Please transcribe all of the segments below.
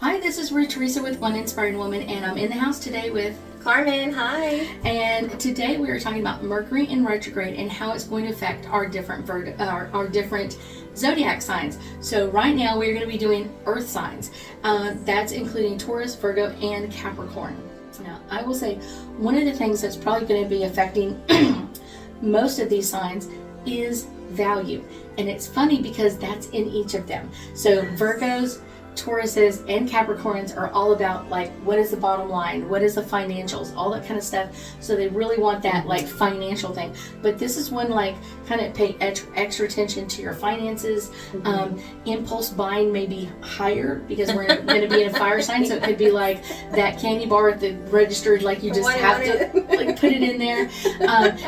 Hi, this is Theresa with One Inspiring Woman, and I'm in the house today with Carmen. Hi. And today we are talking about Mercury in retrograde and how it's going to affect our different our different zodiac signs. So right now we're going to be doing Earth signs. That's including Taurus, Virgo, and Capricorn. Now, I will say one of the things that's probably going to be affecting most of these signs is value, and it's funny because that's in each of them. So Virgos, Tauruses, and Capricorns are all about like, what is the bottom line, what is the financials, all that kind of stuff. So they really want that like financial thing. But this is one like kind of pay extra attention to your finances. Impulse buying may be higher because we're going to be in a fire sign, so it could be like that candy bar at the register, like you just have to like put it in there.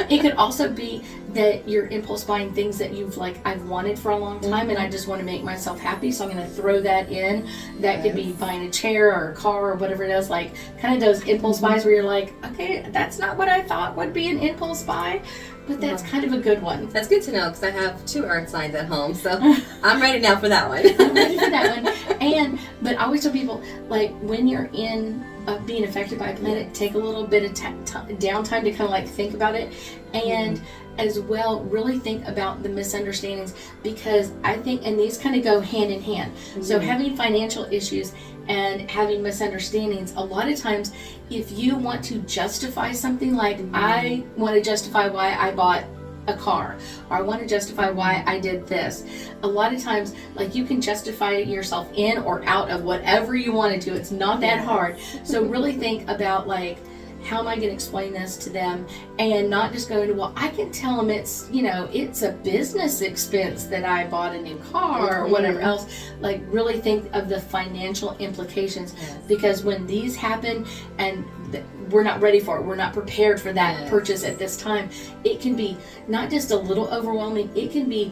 It could also be that you're impulse buying things that you've like, I've wanted for a long time and I just want to make myself happy, so I'm going to throw that in. That could be buying a chair or a car or whatever it is, like kind of those impulse buys where you're like, okay, that's not what I thought would be an impulse buy, but that's kind of a good one. That's good to know because I have 2 earth signs at home, so I'm ready now for that one. I'm ready for that one. But I always tell people, like, when you're in being affected by a planet, take a little bit of downtime to kind of like think about it, and as well really think about the misunderstandings, because I think, and these kind of go hand in hand. So having financial issues and having misunderstandings, a lot of times if you want to justify something, like I want to justify why I bought a car, or I want to justify why I did this, a lot of times like you can justify yourself in or out of whatever you want to do. It's not that hard. So really think about like, how am I going to explain this to them, and not just go to, well, I can tell them it's, you know, it's a business expense that I bought a new car or whatever else. Like really think of the financial implications, because when these happen and we're not ready for it, we're not prepared for that purchase at this time, it can be not just a little overwhelming, it can be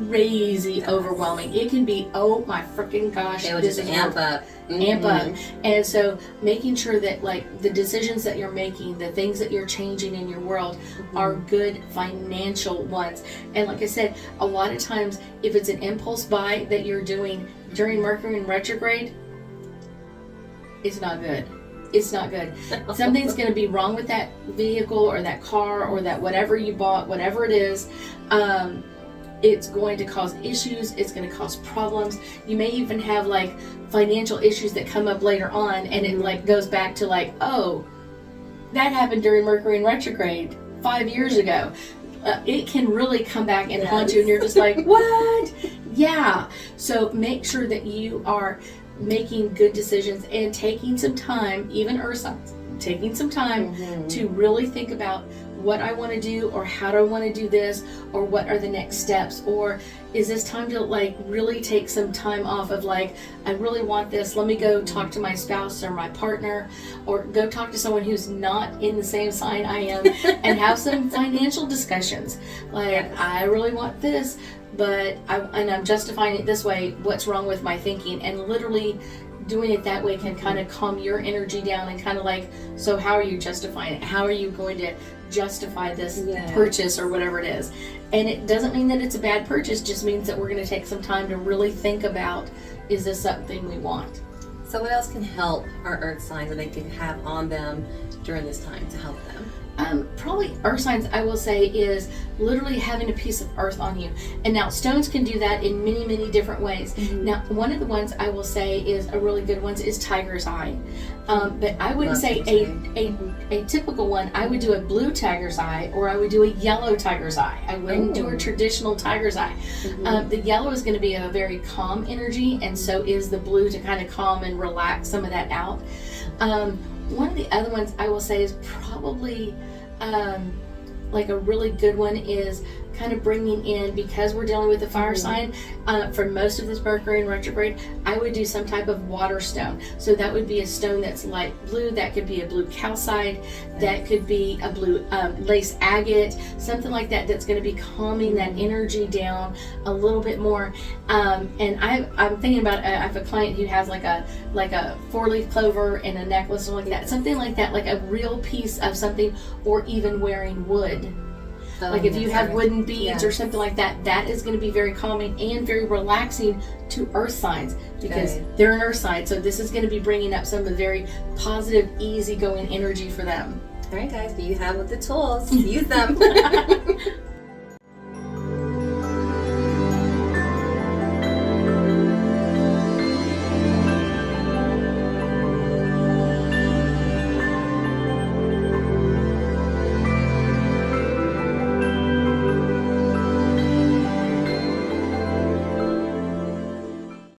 crazy overwhelming. It can be, oh my freaking gosh, this is amp up. And so making sure that like the decisions that you're making, the things that you're changing in your world are good financial ones. And like I said, a lot of times if it's an impulse buy that you're doing during Mercury in retrograde, it's not good. It's not good. Something's going to be wrong with that vehicle or that car or that whatever you bought, whatever it is. It's going to cause issues. It's going to cause problems. You may even have like financial issues that come up later on, and it like goes back to like, oh, that happened during Mercury in retrograde 5 years ago. It can really come back and haunt you, and you're just like, what? Yeah. So make sure that you are making good decisions and taking some time, even Earth signs, taking some time to really think about what I want to do, or how do I want to do this, or what are the next steps, or is this time to like really take some time off of like, I really want this, let me go talk to my spouse or my partner, or go talk to someone who's not in the same sign I am and have some financial discussions. Like, I really want this, but I'm justifying it this way, what's wrong with my thinking? And literally doing it that way can kind of calm your energy down, and kind of like, so how are you justifying it? How are you going to justify this purchase or whatever it is? And it doesn't mean that it's a bad purchase, just means that we're going to take some time to really think about, is this something we want? So what else can help our earth signs that they can have on them during this time to help them? Probably earth signs, I will say, is literally having a piece of earth on you. And now stones can do that in many, many different ways. Now, one of the ones I will say is a really good one is tiger's eye. But I wouldn't say a typical one. I would do a blue tiger's eye, or I would do a yellow tiger's eye. I wouldn't do a traditional tiger's eye. The yellow is going to be a very calm energy, and so is the blue, to kind of calm and relax some of that out. One of the other ones I will say is probably like a really good one is kind of bringing in, because we're dealing with the fire sign, for most of this Mercury in retrograde, I would do some type of water stone. So that would be a stone that's light blue. That could be a blue calcite. That could be a blue lace agate, something like that, that's going to be calming that energy down a little bit more. And I'm thinking about, I have a client who has like a 4-leaf clover and a necklace or like that, something like that, like a real piece of something, or even wearing wood. Like if you have wooden beads or something like that, that is going to be very calming and very relaxing to earth signs, because they're an earth sign. So this is going to be bringing up some of the very positive, easygoing energy for them. All right, guys, you have the tools. Use them.